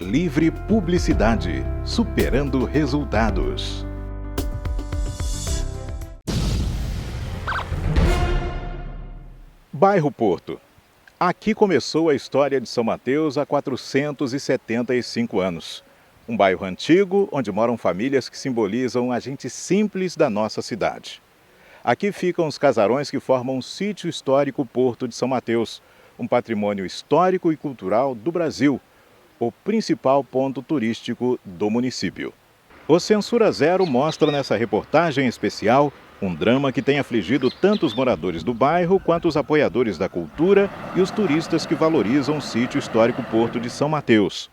Livre Publicidade, superando resultados. Bairro Porto. Aqui começou a história de São Mateus há 475 anos. Um bairro antigo onde moram famílias que simbolizam a gente simples da nossa cidade. Aqui ficam os casarões que formam o sítio histórico Porto de São Mateus, um patrimônio histórico e cultural do Brasil, o principal ponto turístico do município. O Censura Zero mostra nessa reportagem especial um drama que tem afligido tanto os moradores do bairro quanto os apoiadores da cultura e os turistas que valorizam o sítio histórico Porto de São Mateus.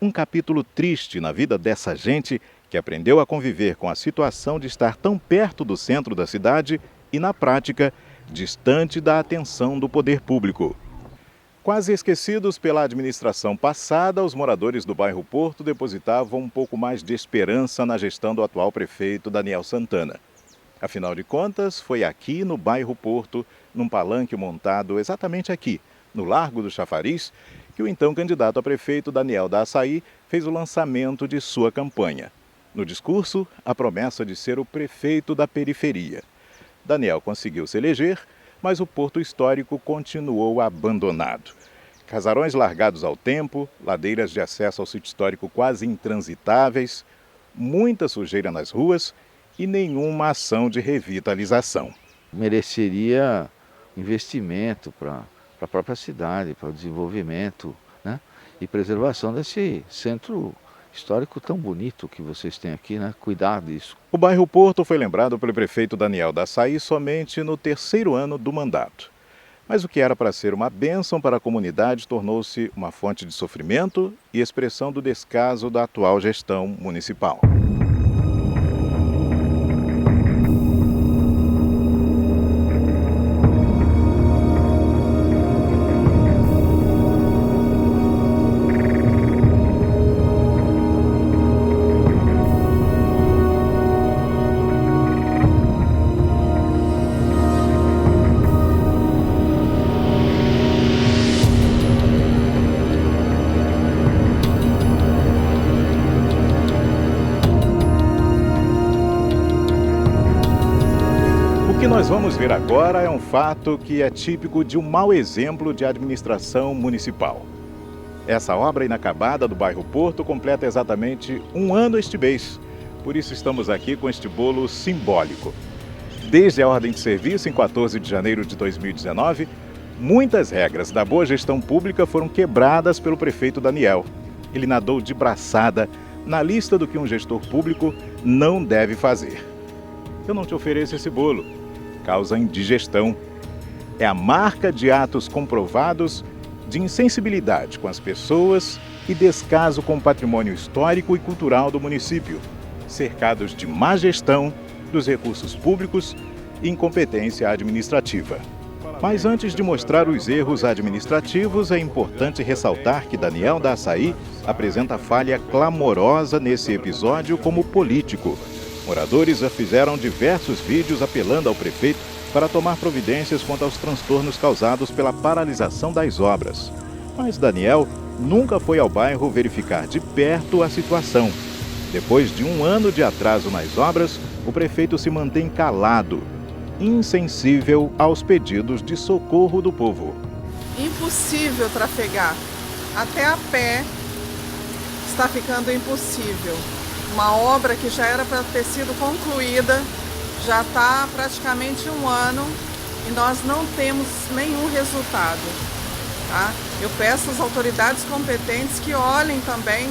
Um capítulo triste na vida dessa gente que aprendeu a conviver com a situação de estar tão perto do centro da cidade e, na prática, distante da atenção do poder público. Quase esquecidos pela administração passada, os moradores do bairro Porto depositavam um pouco mais de esperança na gestão do atual prefeito Daniel Santana. Afinal de contas, foi aqui no bairro Porto, num palanque montado exatamente aqui, no Largo do Chafariz, que o então candidato a prefeito Daniel da Açaí fez o lançamento de sua campanha. No discurso, a promessa de ser o prefeito da periferia. Daniel conseguiu se eleger, mas o Porto Histórico continuou abandonado. Casarões largados ao tempo, ladeiras de acesso ao sítio histórico quase intransitáveis, muita sujeira nas ruas e nenhuma ação de revitalização. Mereceria investimento para a própria cidade, para o desenvolvimento, né? E preservação desse centro histórico tão bonito que vocês têm aqui, né? Cuidar disso. O bairro Porto foi lembrado pelo prefeito Daniel da Açaí somente no terceiro ano do mandato. Mas o que era para ser uma bênção para a comunidade tornou-se uma fonte de sofrimento e expressão do descaso da atual gestão municipal. O que nós vamos ver agora é um fato que é típico de um mau exemplo de administração municipal. Essa obra inacabada do bairro Porto completa exatamente um ano este mês. Por isso estamos aqui com este bolo simbólico. Desde a ordem de serviço, em 14 de janeiro de 2019, muitas regras da boa gestão pública foram quebradas pelo prefeito Daniel. Ele nadou de braçada na lista do que um gestor público não deve fazer. Eu não te ofereço esse bolo. Causa indigestão. É a marca de atos comprovados de insensibilidade com as pessoas e descaso com o patrimônio histórico e cultural do município, cercados de má gestão dos recursos públicos e incompetência administrativa. Mas antes de mostrar os erros administrativos, é importante ressaltar que Daniel da Açaí apresenta falha clamorosa nesse episódio como político. Moradores já fizeram diversos vídeos apelando ao prefeito para tomar providências quanto aos transtornos causados pela paralisação das obras. Mas Daniel nunca foi ao bairro verificar de perto a situação. Depois de um ano de atraso nas obras, o prefeito se mantém calado, insensível aos pedidos de socorro do povo. Impossível trafegar. Até a pé está ficando impossível. Uma obra que já era para ter sido concluída, já está praticamente um ano e nós não temos nenhum resultado. Tá? Eu peço às autoridades competentes que olhem também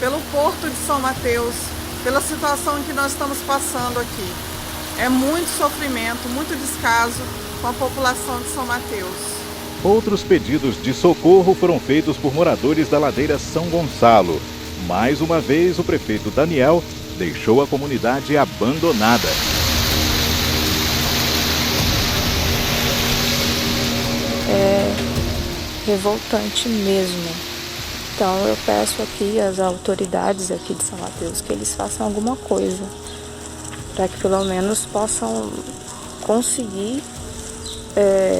pelo Porto de São Mateus, pela situação que nós estamos passando aqui. É muito sofrimento, muito descaso com a população de São Mateus. Outros pedidos de socorro foram feitos por moradores da ladeira São Gonçalo. Mais uma vez, o prefeito Daniel deixou a comunidade abandonada. É revoltante mesmo. Então eu peço aqui às autoridades aqui de São Mateus que eles façam alguma coisa para que pelo menos possam conseguir,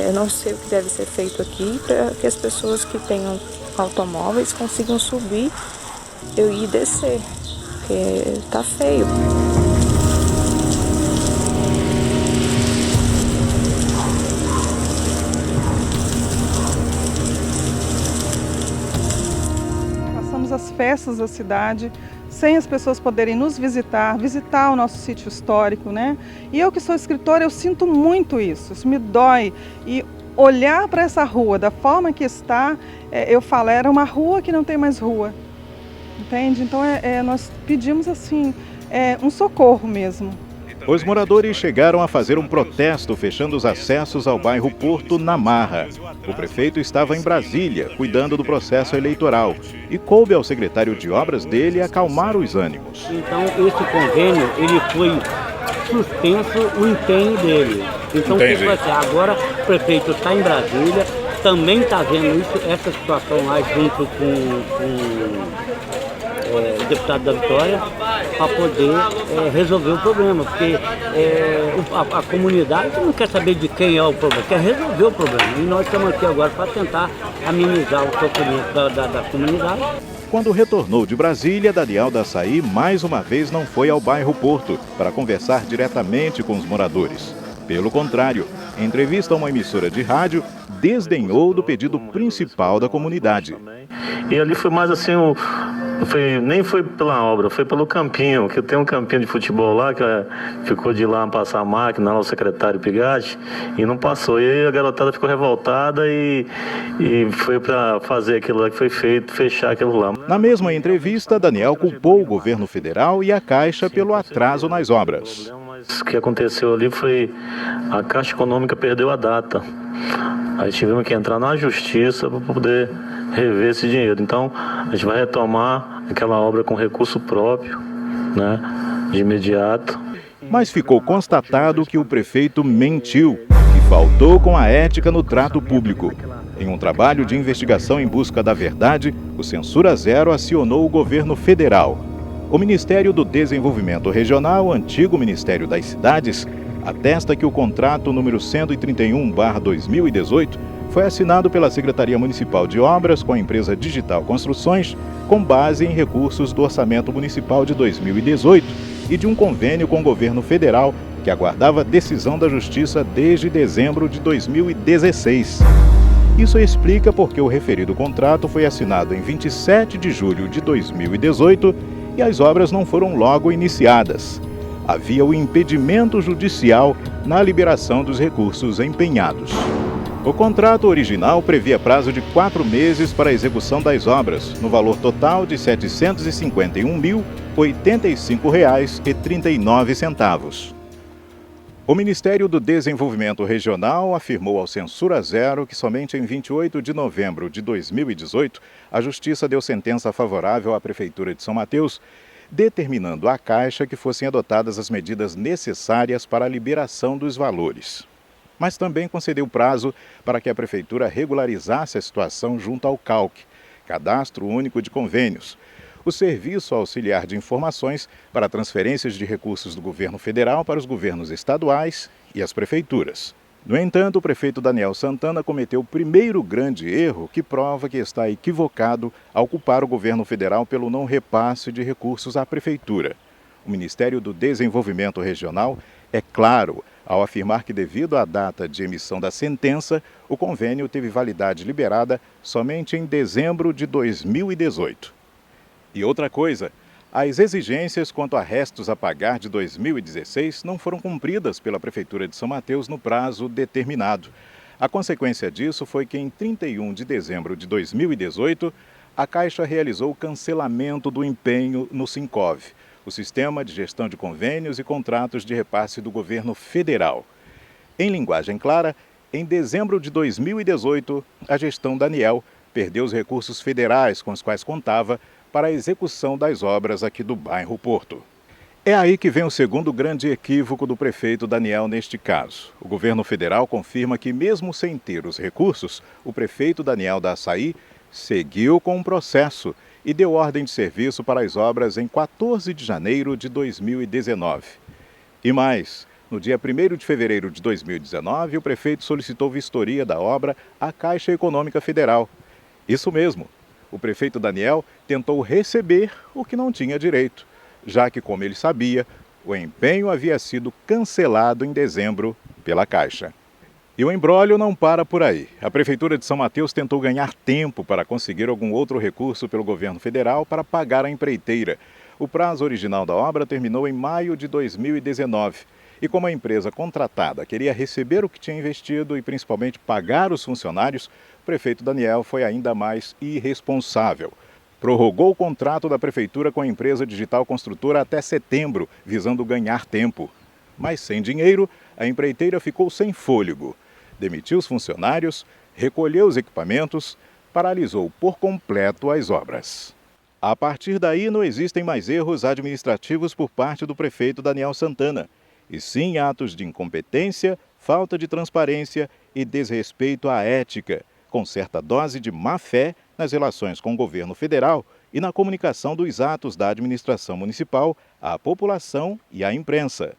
eu não sei o que deve ser feito aqui, para que as pessoas que tenham automóveis consigam subir eu ir descer, porque tá feio. Passamos as festas da cidade sem as pessoas poderem nos visitar o nosso sítio histórico, né? E eu que sou escritora, eu sinto muito isso me dói. E olhar para essa rua da forma que está, eu falo, era uma rua que não tem mais rua, entende? Então nós pedimos assim, um socorro mesmo. Os moradores chegaram a fazer um protesto fechando os acessos ao bairro Porto na marra. O prefeito estava em Brasília, cuidando do processo eleitoral, e coube ao secretário de obras dele acalmar os ânimos. Então esse convênio, ele foi suspenso o empenho dele. Então o que vai ser? Agora o prefeito está em Brasília, também está vendo essa situação lá junto com o deputado da Vitória, para poder resolver o problema, porque a comunidade não quer saber de quem é o problema, quer resolver o problema. E nós estamos aqui agora para tentar amenizar o sofrimento da comunidade. Quando retornou de Brasília, Daniel da Açaí mais uma vez não foi ao bairro Porto para conversar diretamente com os moradores. Pelo contrário, em entrevista a uma emissora de rádio, desdenhou do pedido principal da comunidade. E ali foi mais assim, nem foi pela obra, foi pelo campinho, que tem um campinho de futebol lá, que ficou de lá passar a máquina, lá o secretário Pigatti, e não passou. E aí a garotada ficou revoltada e foi para fazer aquilo lá que foi feito, fechar aquilo lá. Na mesma entrevista, Daniel culpou o governo federal e a Caixa pelo atraso nas obras. O que aconteceu ali foi a Caixa Econômica perdeu a data. Aí tivemos que entrar na justiça para poder rever esse dinheiro. Então, a gente vai retomar aquela obra com recurso próprio, né, de imediato. Mas ficou constatado que o prefeito mentiu e faltou com a ética no trato público. Em um trabalho de investigação em busca da verdade, o Censura Zero acionou o governo federal. O Ministério do Desenvolvimento Regional, antigo Ministério das Cidades, atesta que o contrato número 131/2018 foi assinado pela Secretaria Municipal de Obras com a empresa Digital Construções, com base em recursos do Orçamento Municipal de 2018 e de um convênio com o governo federal, que aguardava decisão da Justiça desde dezembro de 2016. Isso explica porque o referido contrato foi assinado em 27 de julho de 2018 e as obras não foram logo iniciadas. Havia o impedimento judicial na liberação dos recursos empenhados. O contrato original previa prazo de 4 meses para a execução das obras, no valor total de R$ 751.085,39. O Ministério do Desenvolvimento Regional afirmou ao Censura Zero que somente em 28 de novembro de 2018 a Justiça deu sentença favorável à Prefeitura de São Mateus, determinando à Caixa que fossem adotadas as medidas necessárias para a liberação dos valores. Mas também concedeu prazo para que a Prefeitura regularizasse a situação junto ao CAUC, Cadastro Único de Convênios, o Serviço Auxiliar de Informações para transferências de recursos do governo federal para os governos estaduais e as prefeituras. No entanto, o prefeito Daniel Santana cometeu o primeiro grande erro que prova que está equivocado ao culpar o governo federal pelo não repasse de recursos à prefeitura. O Ministério do Desenvolvimento Regional é claro ao afirmar que, devido à data de emissão da sentença, o convênio teve validade liberada somente em dezembro de 2018. E outra coisa, as exigências quanto a restos a pagar de 2016 não foram cumpridas pela Prefeitura de São Mateus no prazo determinado. A consequência disso foi que, em 31 de dezembro de 2018, a Caixa realizou o cancelamento do empenho no Sincov, o Sistema de Gestão de Convênios e Contratos de Repasse do Governo Federal. Em linguagem clara, em dezembro de 2018, a gestão Daniel perdeu os recursos federais com os quais contava para a execução das obras aqui do bairro Porto. É aí que vem o segundo grande equívoco do prefeito Daniel neste caso. O governo federal confirma que, mesmo sem ter os recursos, o prefeito Daniel da Açaí seguiu com o processo e deu ordem de serviço para as obras em 14 de janeiro de 2019. E mais, no dia 1º de fevereiro de 2019, o prefeito solicitou vistoria da obra à Caixa Econômica Federal. Isso mesmo. o prefeito Daniel tentou receber o que não tinha direito, já que, como ele sabia, o empenho havia sido cancelado em dezembro pela Caixa. E o imbróglio não para por aí. A Prefeitura de São Mateus tentou ganhar tempo para conseguir algum outro recurso pelo governo federal para pagar a empreiteira. O prazo original da obra terminou em maio de 2019. E como a empresa contratada queria receber o que tinha investido e principalmente pagar os funcionários, o prefeito Daniel foi ainda mais irresponsável. Prorrogou o contrato da prefeitura com a empresa digital construtora até setembro, visando ganhar tempo. Mas sem dinheiro, a empreiteira ficou sem fôlego. Demitiu os funcionários, recolheu os equipamentos, paralisou por completo as obras. A partir daí, não existem mais erros administrativos por parte do prefeito Daniel Santana, e sim atos de incompetência, falta de transparência e desrespeito à ética, com certa dose de má-fé nas relações com o governo federal e na comunicação dos atos da administração municipal à população e à imprensa.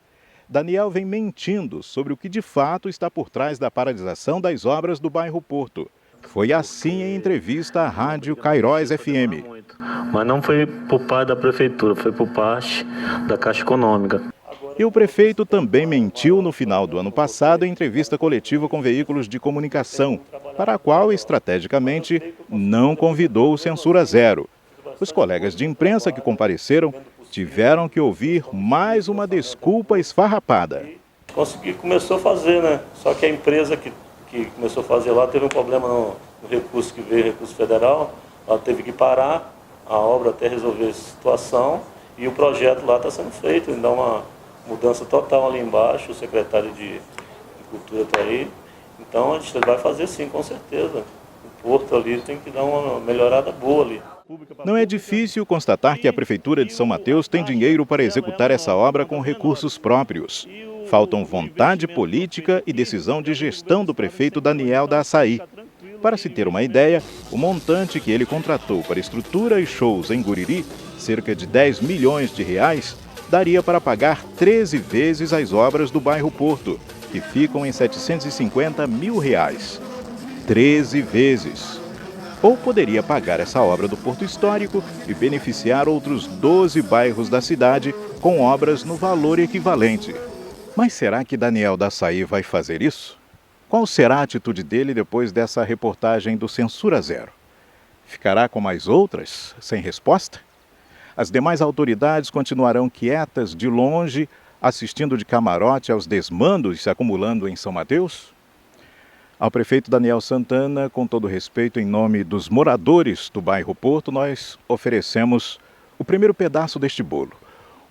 Daniel vem mentindo sobre o que de fato está por trás da paralisação das obras do bairro Porto. Foi assim em entrevista à Rádio Cairós FM. Mas não foi por parte da prefeitura, foi por parte da Caixa Econômica. E o prefeito também mentiu no final do ano passado em entrevista coletiva com veículos de comunicação, para a qual, estrategicamente, não convidou o Censura Zero. Os colegas de imprensa que compareceram tiveram que ouvir mais uma desculpa esfarrapada. Começou a fazer, né? Só que a empresa que começou a fazer lá teve um problema no recurso que veio, recurso federal. Ela teve que parar a obra até resolver a situação e o projeto lá está sendo feito. Então, uma mudança total ali embaixo, o secretário de Cultura está aí. Então, a gente vai fazer sim, com certeza. O Porto ali tem que dar uma melhorada boa ali. Não é difícil constatar que a Prefeitura de São Mateus tem dinheiro para executar essa obra com recursos próprios. Faltam vontade política e decisão de gestão do prefeito Daniel da Açaí. Para se ter uma ideia, o montante que ele contratou para estrutura e shows em Guriri, cerca de 10 milhões de reais, daria para pagar 13 vezes as obras do bairro Porto, que ficam em 750 mil reais. 13 vezes. Ou poderia pagar essa obra do Porto Histórico e beneficiar outros 12 bairros da cidade com obras no valor equivalente. Mas será que Daniel da Açaí vai fazer isso? Qual será a atitude dele depois dessa reportagem do Censura Zero? Ficará como as outras, sem resposta? As demais autoridades continuarão quietas de longe, assistindo de camarote aos desmandos se acumulando em São Mateus? Ao prefeito Daniel Santana, com todo respeito, em nome dos moradores do bairro Porto, nós oferecemos o primeiro pedaço deste bolo.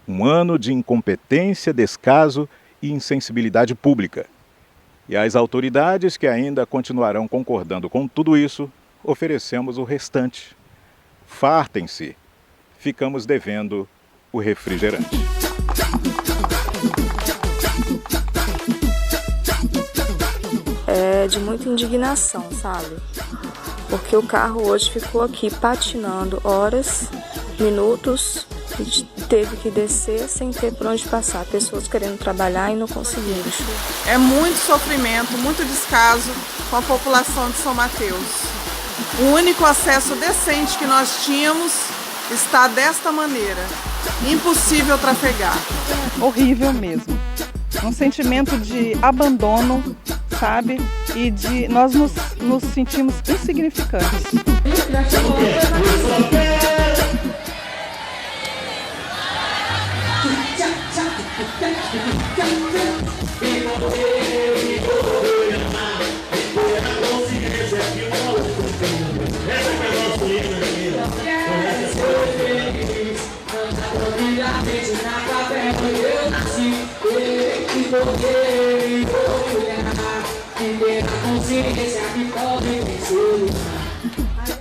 Um ano de incompetência, descaso e insensibilidade pública. E às autoridades que ainda continuarão concordando com tudo isso, oferecemos o restante. Fartem-se. Ficamos devendo o refrigerante. É de muita indignação, sabe? Porque o carro hoje ficou aqui patinando horas, minutos, e teve que descer sem ter por onde passar. Pessoas querendo trabalhar e não conseguindo. É muito sofrimento, muito descaso com a população de São Mateus. O único acesso decente que nós tínhamos está desta maneira. Impossível trafegar. Horrível mesmo. Um sentimento de abandono, sabe? E de nós nos sentimos insignificantes.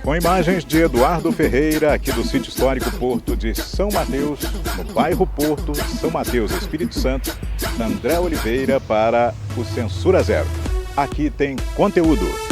Com imagens de Eduardo Ferreira, aqui do Sítio Histórico Porto de São Mateus, no bairro Porto, São Mateus, Espírito Santo, André Oliveira para o Censura Zero. Aqui tem conteúdo.